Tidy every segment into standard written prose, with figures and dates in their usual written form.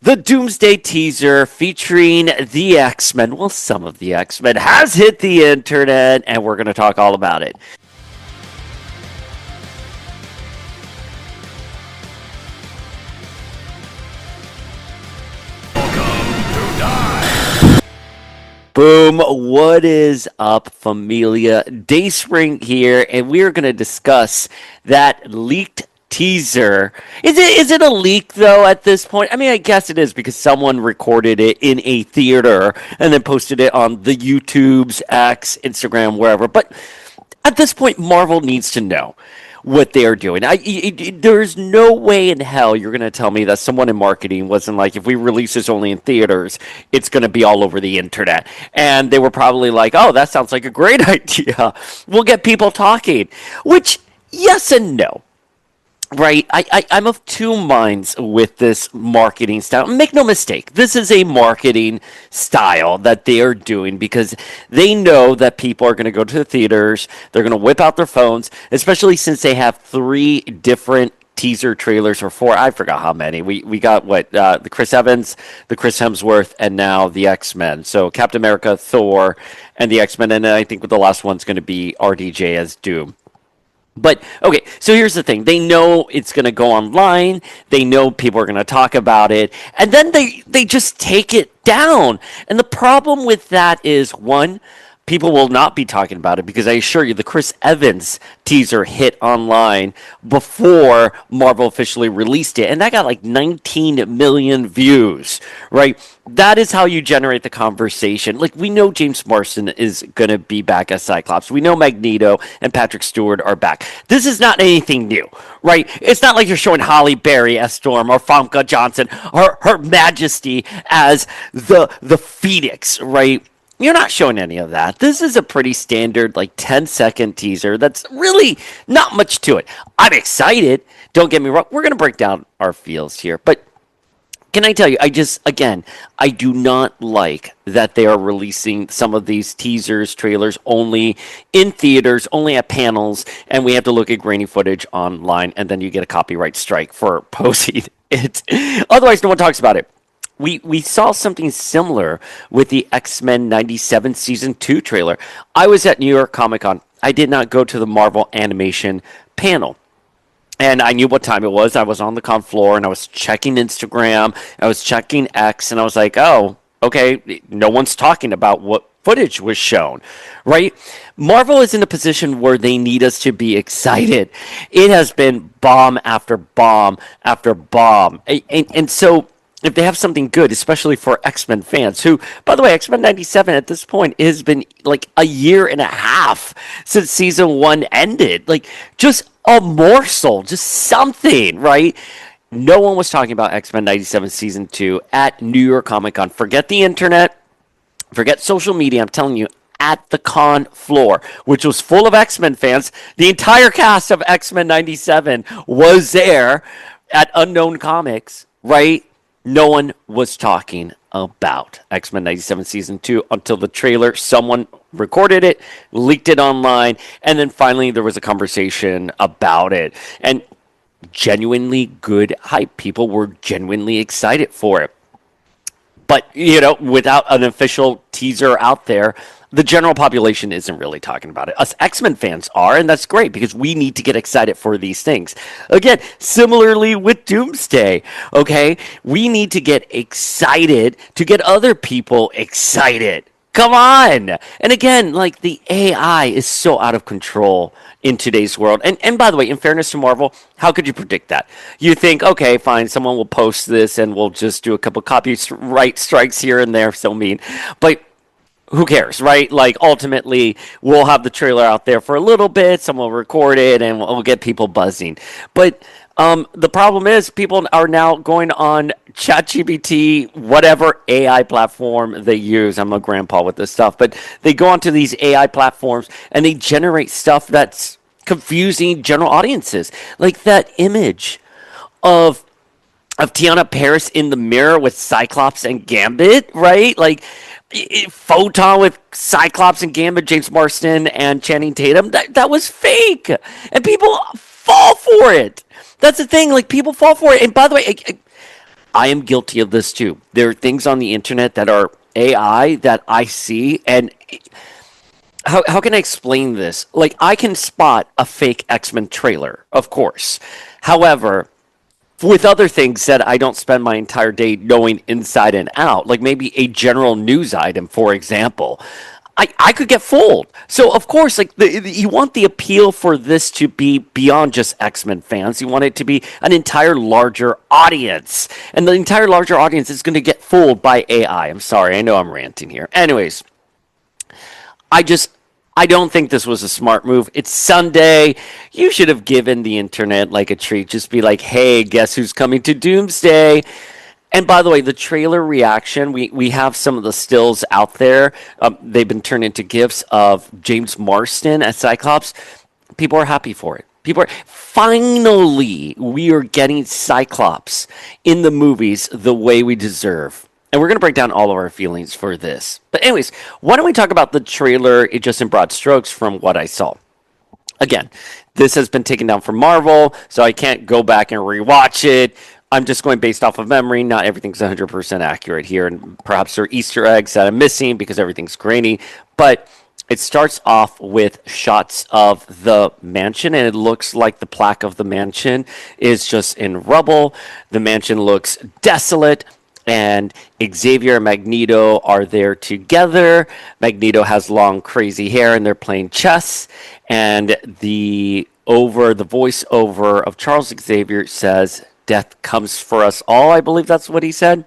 The Doomsday teaser featuring the X-Men, well, some of the X-Men, has hit the internet, and we're going to talk all about it. Boom, what is up, familia? Dayspring here, and we are going to discuss that leaked teaser. Is it a leak though at this point? I mean, I guess it is because someone recorded it in a theater and then posted it on the YouTube's X, Instagram, wherever. But at this point, Marvel needs to know what they're doing. There's no way in hell you're going to tell me that someone in marketing wasn't like, if we release this only in theaters, it's going to be all over the internet. And they were probably like, oh, that sounds like a great idea. We'll get people talking. Which, yes and no. Right, I'm of two minds with this marketing style. Make no mistake, this is a marketing style that they are doing because they know that people are going to go to the theaters, they're going to whip out their phones, especially since they have three different teaser trailers, or four, I forgot how many. We got the Chris Evans, the Chris Hemsworth, and now the X-Men. So Captain America, Thor, and the X-Men, and I think the last one's going to be RDJ as Doom. But, okay, so here's the thing. They know it's going to go online. They know people are going to talk about it. And then they just take it down. And the problem with that is, one, people will not be talking about it because I assure you the Chris Evans teaser hit online before Marvel officially released it. And that got like 19 million views, right? That is how you generate the conversation. Like, we know James Marsden is going to be back as Cyclops. We know Magneto and Patrick Stewart are back. This is not anything new, right? It's not like you're showing Holly Berry as Storm or Famke Johnson or Her Majesty as the Phoenix, right? You're not showing any of that. This is a pretty standard, like, 10-second teaser that's really not much to it. I'm excited. Don't get me wrong. We're going to break down our feels here. But can I tell you, I do not like that they are releasing some of these teasers, trailers only in theaters, only at panels, and we have to look at grainy footage online, and then you get a copyright strike for posting it. Otherwise, no one talks about it. We saw something similar with the X-Men 97 Season 2 trailer. I was at New York Comic Con. I did not go to the Marvel Animation panel. And I knew what time it was. I was on the con floor, and I was checking Instagram. I was checking X, and I was like, oh, okay, no one's talking about what footage was shown, right? Marvel is in a position where they need us to be excited. It has been bomb after bomb after bomb. And so if they have something good, especially for X-Men fans, who, by the way, X-Men 97 at this point has been like a year and a half since season 1 ended. Like, just a morsel, just something, right? No one was talking about X-Men 97 season 2 at New York Comic Con. Forget the internet, forget social media. I'm telling you, at the con floor, which was full of X-Men fans, the entire cast of X-Men 97 was there at Unknown Comics, right? No one was talking about X-Men 97 Season 2 until the trailer. Someone recorded it, leaked it online, and then finally there was a conversation about it. And genuinely good hype. People were genuinely excited for it. But, without an official teaser out there, the general population isn't really talking about it. Us X-Men fans are, and that's great because we need to get excited for these things. Again, similarly with Doomsday, okay? We need to get excited to get other people excited. Come on! And again, like, the AI is so out of control in today's world. And by the way, in fairness to Marvel, how could you predict that? You think, okay, fine, someone will post this and we'll just do a couple copyright strikes here and there, so mean. But who cares, right? Like, ultimately, we'll have the trailer out there for a little bit, someone will record it, and we'll get people buzzing. But the problem is people are now going on ChatGPT, whatever AI platform they use. I'm a grandpa with this stuff. But they go onto these AI platforms, and they generate stuff that's confusing general audiences. Like that image of Tiana Paris in the mirror with Cyclops and Gambit, right? Like, Photon with Cyclops and Gambit, James Marsden and Channing Tatum, that was fake. And people fall for it. That's the thing, like, people fall for it. And by the way, I am guilty of this too. There are things on the internet that are AI that I see, and how can I explain this? Like, I can spot a fake X-Men trailer, of course. However, with other things that I don't spend my entire day knowing inside and out, like maybe a general news item, for example, I could get fooled. So, of course, like you want the appeal for this to be beyond just X-Men fans. You want it to be an entire larger audience. And the entire larger audience is going to get fooled by AI. I'm sorry. I know I'm ranting here. Anyways, I just I don't think this was a smart move. It's Sunday. You should have given the internet like a treat. Just be like, hey, guess who's coming to Doomsday? And by the way, the trailer reaction, we have some of the stills out there. They've been turned into GIFs of James Marsden as Cyclops. People are happy for it. People are finally we are getting Cyclops in the movies the way we deserve. And we're going to break down all of our feelings for this. But anyways, why don't we talk about the trailer just in broad strokes from what I saw. Again, this has been taken down from Marvel, so I can't go back and rewatch it. I'm just going based off of memory. Not everything's 100% accurate here, and perhaps there are Easter eggs that I'm missing because everything's grainy. But it starts off with shots of the mansion, and it looks like the plaque of the mansion is just in rubble. The mansion looks desolate, and Xavier and Magneto are there together. Magneto has long, crazy hair, and they're playing chess. And the voiceover of Charles Xavier says, "Death comes for us all." I believe that's what he said.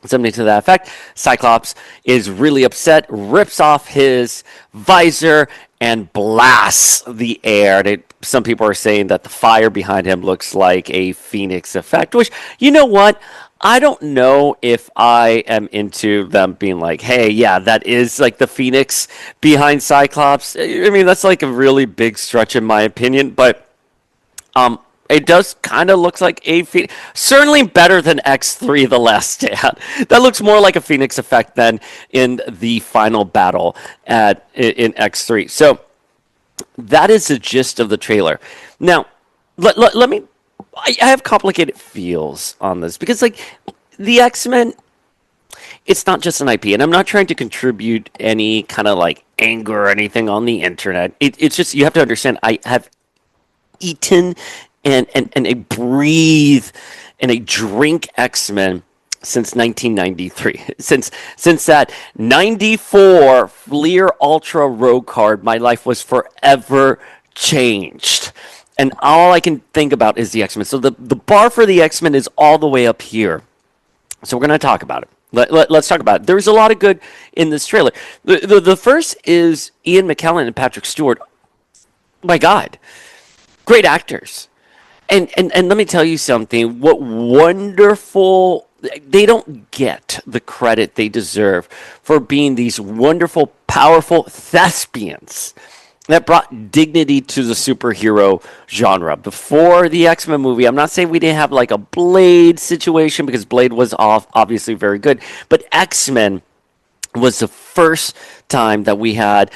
Something to that effect. Cyclops is really upset, rips off his visor, and blasts the air. Some people are saying that the fire behind him looks like a Phoenix effect, which, you know what? I don't know if I am into them being like, hey, yeah, that is like the Phoenix behind Cyclops. I mean, that's like a really big stretch in my opinion, but it does kind of look like a Phoenix. Certainly better than X3, The Last Stand. That looks more like a Phoenix effect than in the final battle in X3. So that is the gist of the trailer. Now, let me... I have complicated feels on this because, like, the X-Men, it's not just an IP, and I'm not trying to contribute any kind of, like, anger or anything on the internet. It's just, you have to understand, I have eaten and I breathe and I drink X-Men since 1993. Since that 94 Fleer Ultra Rogue card, my life was forever changed. And all I can think about is the X-Men. So the bar for the X-Men is all the way up here. So we're going to talk about it. Let's talk about it. There's a lot of good in this trailer. The first is Ian McKellen and Patrick Stewart. My God. Great actors. And let me tell you something. What wonderful... They don't get the credit they deserve for being these wonderful, powerful thespians that brought dignity to the superhero genre. Before the X-Men movie, I'm not saying we didn't have like a Blade situation because Blade was obviously very good, but X-Men was the first time that we had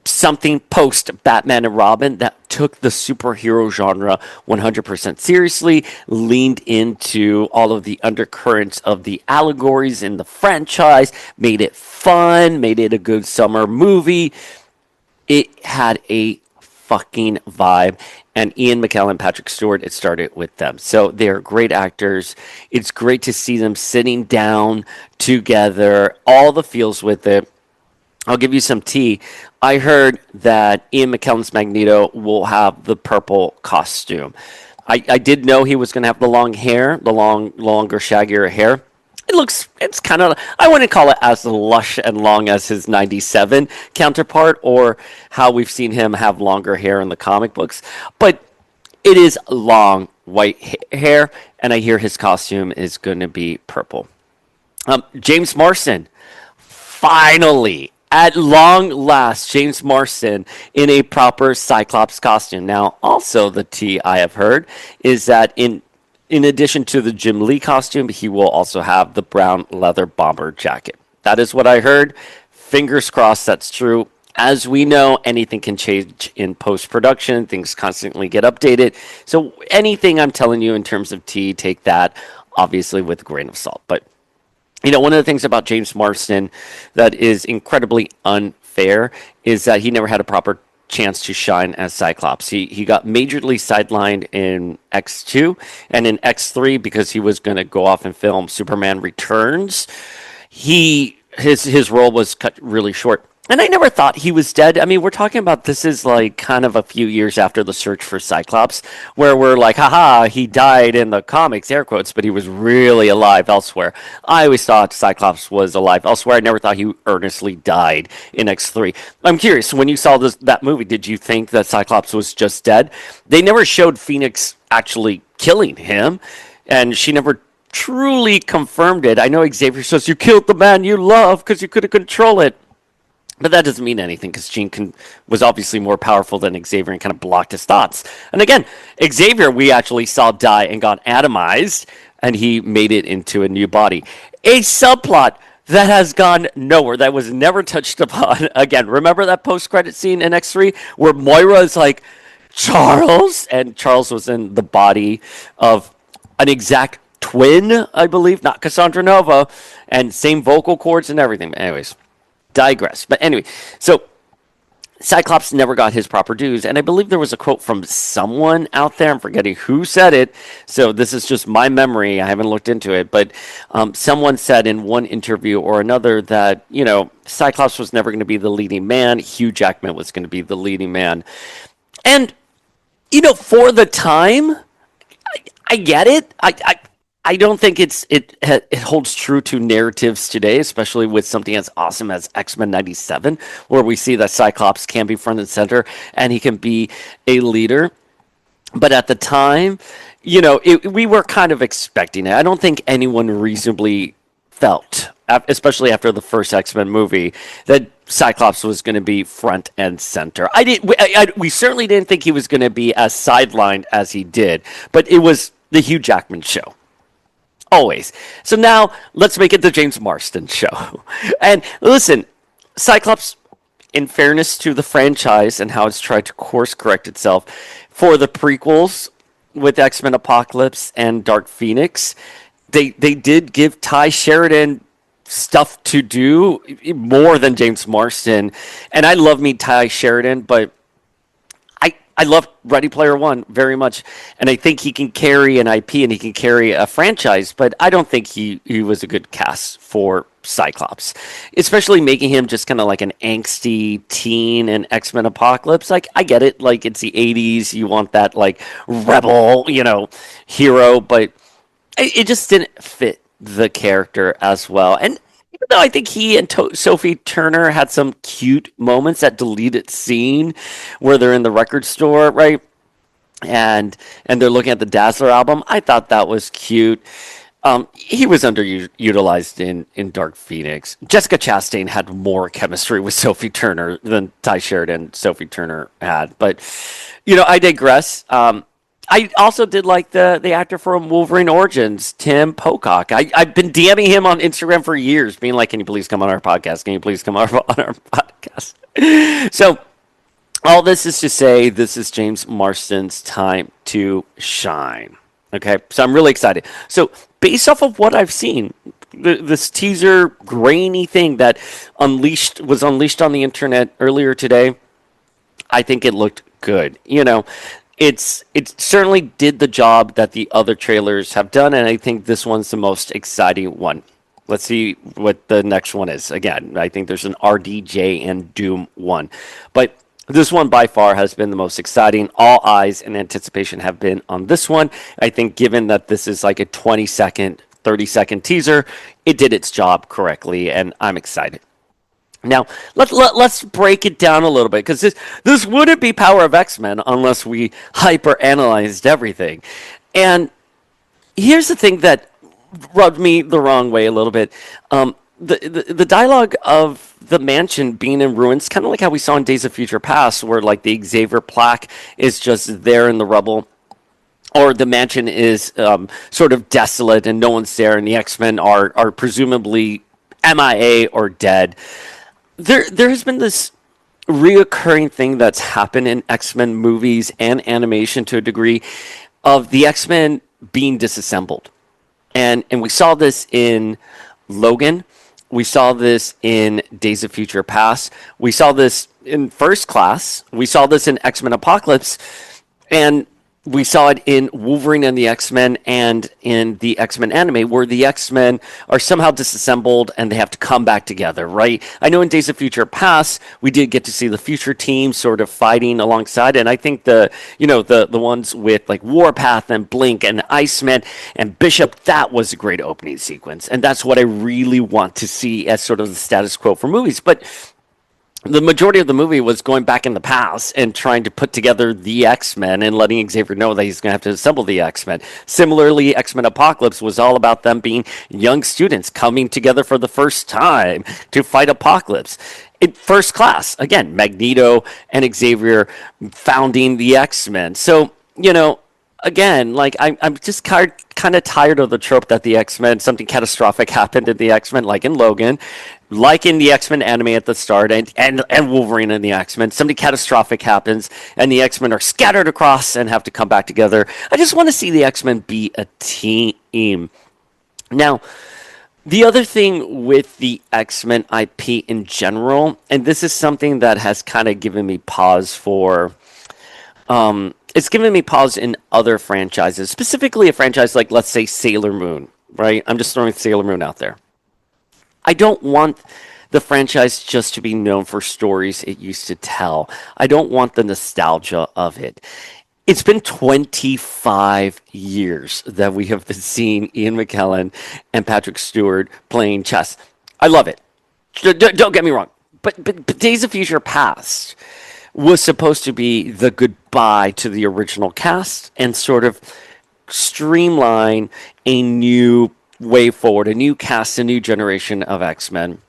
something post Batman and Robin that took the superhero genre 100% seriously, leaned into all of the undercurrents of the allegories in the franchise, made it fun, made it a good summer movie. It had a fucking vibe. And Ian McKellen, Patrick Stewart, it started with them. So they're great actors. It's great to see them sitting down together, all the feels with it. I'll give you some tea. I heard that Ian McKellen's Magneto will have the purple costume. I did know he was going to have the long hair, the longer, shaggier hair. It's kind of, I wouldn't call it as lush and long as his 97 counterpart or how we've seen him have longer hair in the comic books. But it is long white hair, and I hear his costume is going to be purple. James Marsden, finally, at long last, James Marsden in a proper Cyclops costume. Now, also the tea I have heard is that in addition to the Jim Lee costume, he will also have the brown leather bomber jacket. That is what I heard. Fingers crossed that's true. As we know, anything can change in post-production. Things constantly get updated. So anything I'm telling you in terms of tea, take that obviously with a grain of salt. But one of the things about James Marsden that is incredibly unfair is that he never had a proper chance to shine as Cyclops. He got majorly sidelined in X2 and in X3 because he was going to go off and film Superman Returns. His role was cut really short. And I never thought he was dead. I mean, we're talking about this is like kind of a few years after the search for Cyclops, where we're like, haha, he died in the comics, air quotes, but he was really alive elsewhere. I always thought Cyclops was alive elsewhere. I never thought he earnestly died in X3. I'm curious, when you saw that movie, did you think that Cyclops was just dead? They never showed Phoenix actually killing him, and she never truly confirmed it. I know Xavier says, you killed the man you love because you couldn't control it. But that doesn't mean anything because Jean was obviously more powerful than Xavier and kind of blocked his thoughts. And again, Xavier we actually saw die and got atomized, and he made it into a new body. A subplot that has gone nowhere, that was never touched upon. Again, remember that post-credit scene in X3 where Moira is like, Charles? And Charles was in the body of an exact twin, I believe, not Cassandra Nova, and same vocal cords and everything. Anyways. Digress. But anyway, so Cyclops never got his proper dues, and I believe there was a quote from someone out there, I'm forgetting who said it, so this is just my memory, I haven't looked into it, but someone said in one interview or another that, Cyclops was never going to be the leading man, Hugh Jackman was going to be the leading man. And, for the time, I get it. I don't think it holds true to narratives today, especially with something as awesome as X-Men 97, where we see that Cyclops can be front and center and he can be a leader. But at the time, we were kind of expecting it. I don't think anyone reasonably felt, especially after the first X-Men movie, that Cyclops was going to be front and center. We certainly didn't think he was going to be as sidelined as he did, but it was the Hugh Jackman show. Always. So now let's make it the James Marsden show. And listen, Cyclops, in fairness to the franchise and how it's tried to course correct itself, for the prequels with X-Men Apocalypse and Dark Phoenix, they did give Ty Sheridan stuff to do more than James Marsden. And I love me Ty Sheridan, but I love Ready Player One very much, and I think he can carry an IP and he can carry a franchise, but I don't think he was a good cast for Cyclops, especially making him just kind of like an angsty teen in X-Men Apocalypse. Like, I get it, like it's the 80s, you want that like rebel, hero, but it just didn't fit the character as well. And even though I think he and Sophie Turner had some cute moments, that deleted scene where they're in the record store, right? And they're looking at the Dazzler album. I thought that was cute. He was underutilized in Dark Phoenix. Jessica Chastain had more chemistry with Sophie Turner than Ty Sheridan Sophie Turner had. But, I digress. I also did like the actor from Wolverine Origins, Tim Pocock. I've been DMing him on Instagram for years, being like, can you please come on our podcast? Can you please come on our podcast? So all this is to say, this is James Marsden's time to shine. Okay, so I'm really excited. So based off of what I've seen, this teaser grainy thing that was unleashed on the internet earlier today, I think it looked good. It certainly did the job that the other trailers have done, and I think this one's the most exciting one. Let's see what the next one is. Again, I think there's an RDJ and Doom one. But this one by far has been the most exciting. All eyes and anticipation have been on this one. I think given that this is like a 20-second, 30-second teaser, it did its job correctly, and I'm excited. Now, let's break it down a little bit, because this wouldn't be Power of X-Men unless we hyper-analyzed everything. And here's the thing that rubbed me the wrong way a little bit. The dialogue of the mansion being in ruins, kind of like how we saw in Days of Future Past, where like the Xavier plaque is just there in the rubble, or the mansion is sort of desolate and no one's there, and the X-Men are presumably MIA or dead. There has been this reoccurring thing that's happened in X-Men movies and animation to a degree of the X-Men being disassembled. And we saw this in Logan. We saw this in Days of Future Past. We saw this in First Class. We saw this in X-Men Apocalypse. And we saw it in Wolverine and the X-Men and in the X-Men anime, where the X-Men are somehow disassembled and they have to come back together, right? I know in Days of Future Past, we did get to see the future team sort of fighting alongside, and I think the ones with like Warpath and Blink and Iceman and Bishop, that was a great opening sequence, and that's what I really want to see as sort of the status quo for movies. But the majority of the movie was going back in the past and trying to put together the X-Men and letting Xavier know that he's going to have to assemble the X-Men. Similarly, X-Men Apocalypse was all about them being young students coming together for the first time to fight Apocalypse. In First Class, again, Magneto and Xavier founding the X-Men. So, again, like I'm just kind of tired of the trope that the X-Men, something catastrophic happened in the X-Men, like in Logan, like in the X-Men anime at the start, and Wolverine and the X-Men. Something catastrophic happens, and the X-Men are scattered across and have to come back together. I just want to see the X-Men be a team. Now, the other thing with the X-Men IP in general, and this is something that has kind of given me pause for... it's given me pause in other franchises, specifically a franchise like, let's say, Sailor Moon, right? I'm just throwing Sailor Moon out there. I don't want the franchise just to be known for stories it used to tell. I don't want the nostalgia of it. It's been 25 years that we have been seeing Ian McKellen and Patrick Stewart playing chess. I love it. Don't get me wrong. But Days of Future Past was supposed to be the goodbye to the original cast and sort of streamline a new way forward, a new cast, a new generation of X-Men.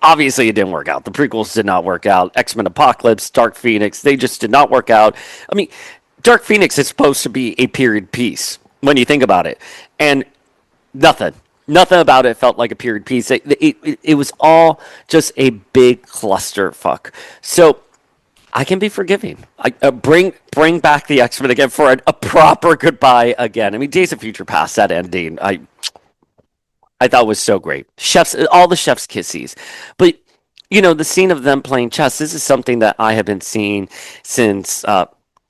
Obviously, it didn't work out. The prequels did not work out. X-Men Apocalypse, Dark Phoenix, they just did not work out. I mean, Dark Phoenix is supposed to be a period piece when you think about it. And nothing about it felt like a period piece. It was all just a big clusterfuck. So I can be forgiving. Bring back the X-Men again for a proper goodbye again. I mean, Days of Future Past, that ending, I thought was so great. All the chef's kisses. But, the scene of them playing chess, this is something that I have been seeing since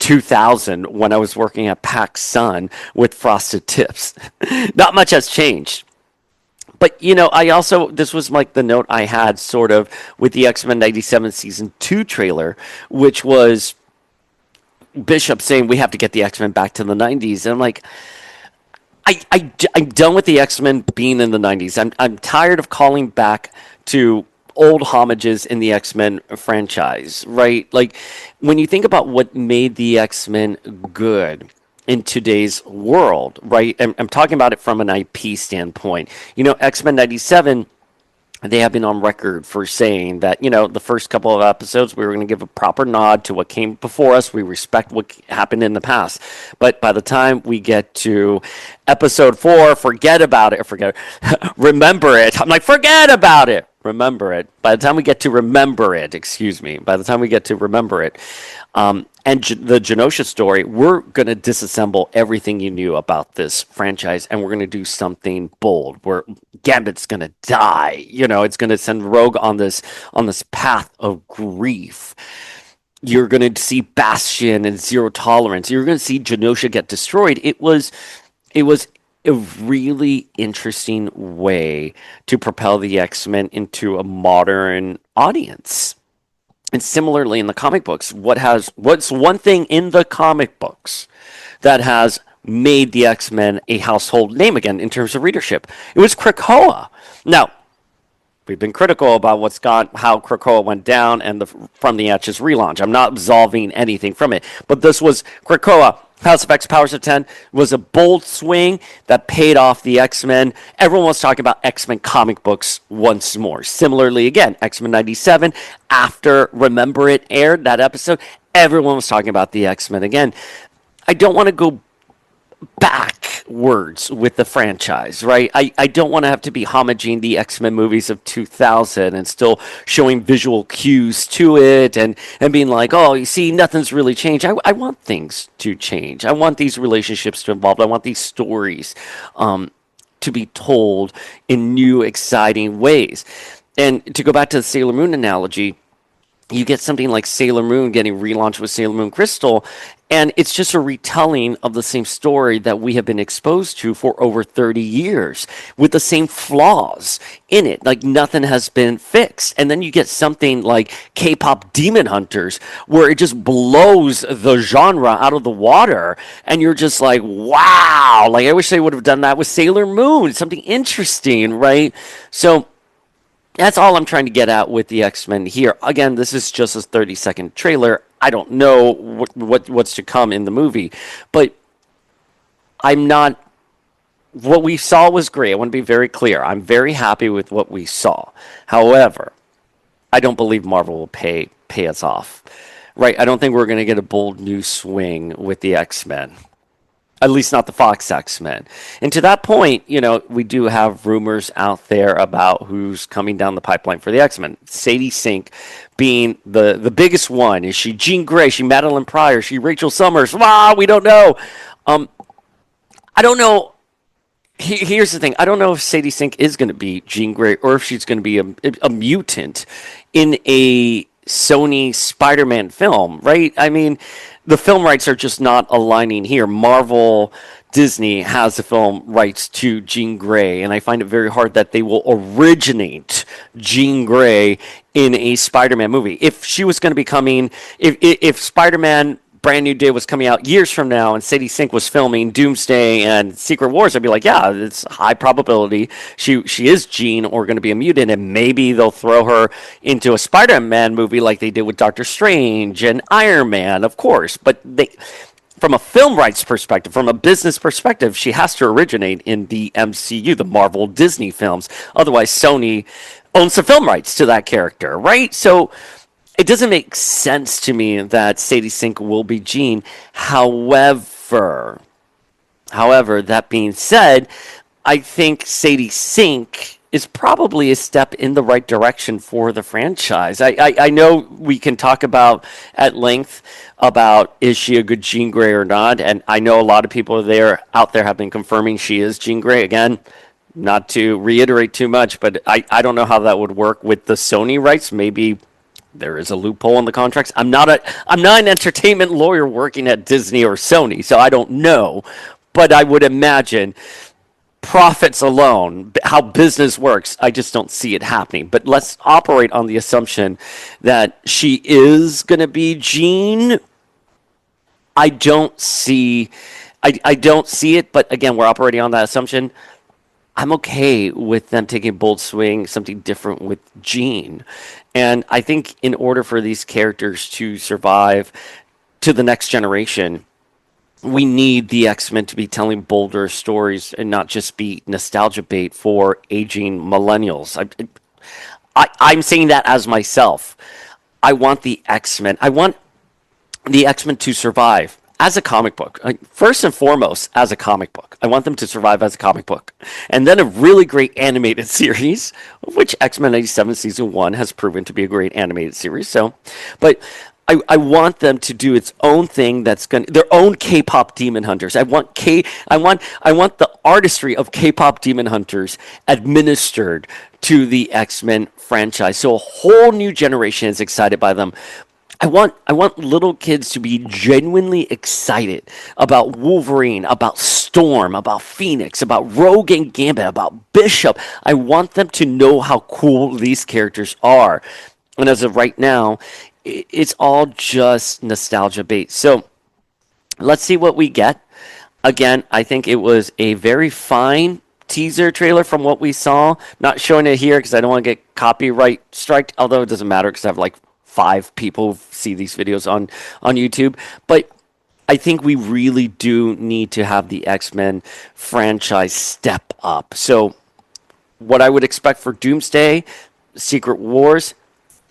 2000 when I was working at Pac Sun with Frosted Tips. Not much has changed. But, this was like the note I had sort of with the X-Men 97 Season 2 trailer, which was Bishop saying we have to get the X-Men back to the 90s. And I'm like, I'm done with the X-Men being in the 90s. I'm tired of calling back to old homages in the X-Men franchise, right? Like, when you think about what made the X-Men good in today's world, right? I'm talking about it from an IP standpoint. X-Men 97, they have been on record for saying that, the first couple of episodes, we were going to give a proper nod to what came before us. We respect what happened in the past. But by the time we get to episode 4, remember it. I'm like, forget about it. Remember it. By the time we get to remember it, and the Genosha story, we're going to disassemble everything you knew about this franchise, and we're going to do something bold where Gambit's going to die. It's going to send Rogue on this path of grief. You're going to see Bastion and Zero Tolerance. You're going to see Genosha get destroyed. It was a really interesting way to propel the X-Men into a modern audience. And similarly in the comic books, what's one thing in the comic books that has made the X-Men a household name again in terms of readership? It was Krakoa. Now, we've been critical about how Krakoa went down and the From the Ashes relaunch. I'm not absolving anything from it, but this was Krakoa. House of X, Powers of 10 was a bold swing that paid off the X-Men. Everyone was talking about X-Men comic books once more. Similarly, again, X-Men 97, after Remember It aired, that episode, everyone was talking about the X-Men again. I don't want to go backwards with the franchise, right? I don't want to have to be homaging the X-Men movies of 2000 and still showing visual cues to it and being like, oh, you see, nothing's really changed. I want things to change. I want these relationships to evolve. I want these stories to be told in new, exciting ways. And to go back to the Sailor Moon analogy, you get something like Sailor Moon getting relaunched with Sailor Moon Crystal, and it's just a retelling of the same story that we have been exposed to for over 30 years with the same flaws in it. Like nothing has been fixed. And then you get something like K-pop Demon Hunters, where it just blows the genre out of the water. And you're just like, wow, like I wish they would have done that with Sailor Moon, something interesting, right? So that's all I'm trying to get at with the X-Men here. Again, this is just a 30-second trailer. I don't know what's to come in the movie, but I'm not. What we saw was great. I want to be very clear. I'm very happy with what we saw. However, I don't believe Marvel will pay us off. Right? I don't think we're going to get a bold new swing with the X-Men. At least not the Fox X-Men. And to that point, we do have rumors out there about who's coming down the pipeline for the X-Men. Sadie Sink being the biggest one. Is she Jean Grey? Is she Madeline Pryor? Is she Rachel Summers? Wow, we don't know. I don't know. Here's the thing. I don't know if Sadie Sink is going to be Jean Grey or if she's going to be a mutant in a Sony Spider-Man film, right? I mean, the film rights are just not aligning here. Marvel, Disney has the film rights to Jean Grey, and I find it very hard that they will originate Jean Grey in a Spider-Man movie. If she was going to be coming, if Spider-Man Brand New Day was coming out years from now and Sadie Sink was filming Doomsday and Secret Wars, I'd be like, yeah, it's high probability she is Jean or going to be a mutant, and maybe they'll throw her into a Spider-Man movie like they did with Doctor Strange and Iron Man, of course. But from a film rights perspective, from a business perspective, she has to originate in the MCU, the Marvel Disney films. Otherwise, Sony owns the film rights to that character, right? So it doesn't make sense to me that Sadie Sink will be Jean. However, that being said, I think Sadie Sink is probably a step in the right direction for the franchise. I know we can talk about at length about is she a good Jean Grey or not, and I know a lot of people out there have been confirming she is Jean Grey. Again, not to reiterate too much, but I don't know how that would work with the Sony rights. Maybe there is a loophole in the contracts. I'm not an entertainment lawyer working at Disney or Sony, so I don't know. But I would imagine profits alone, how business works, I just don't see it happening. But let's operate on the assumption that she is going to be Jean. I don't see it, but again, we're operating on that assumption. I'm okay with them taking a bold swing, something different with Jean. And I think in order for these characters to survive to the next generation, we need the X-Men to be telling bolder stories and not just be nostalgia bait for aging millennials. I'm saying that as myself. I want the X-Men to survive as a comic book. First and foremost, as a comic book. I want them to survive as a comic book. And then a really great animated series, which X-Men 97 Season 1 has proven to be a great animated series. But I want them to do its own thing their own K-pop Demon Hunters. I want the artistry of K-pop Demon Hunters administered to the X-Men franchise. So a whole new generation is excited by them. I want little kids to be genuinely excited about Wolverine, about Storm, about Phoenix, about Rogue and Gambit, about Bishop. I want them to know how cool these characters are. And as of right now, it's all just nostalgia bait. So let's see what we get. Again, I think it was a very fine teaser trailer from what we saw. Not showing it here because I don't want to get copyright striked, although it doesn't matter because I have like 5 people who see these videos on YouTube. But I think we really do need to have the X-Men franchise step up. So what I would expect for Doomsday, Secret Wars,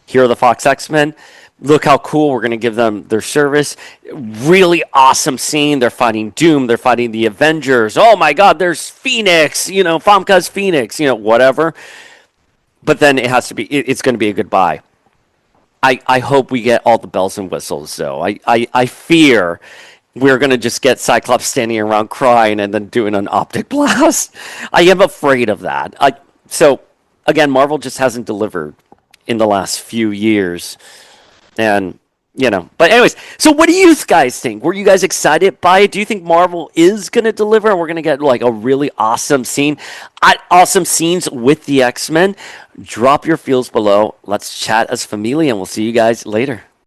here are the Fox X-Men. look how cool, we're going to give them their service. Really awesome scene. They're fighting Doom. They're fighting the Avengers. Oh my God, there's Phoenix, Famka's Phoenix, whatever. But then it's going to be a goodbye. I hope we get all the bells and whistles, though. I fear we're going to just get Cyclops standing around crying and then doing an optic blast. I am afraid of that. So, again, Marvel just hasn't delivered in the last few years. And, but anyways, so what do you guys think? Were you guys excited by it? Do you think Marvel is going to deliver and we're going to get like a really awesome scene? Awesome scenes with the X-Men? Drop your feels below. Let's chat as familia and we'll see you guys later.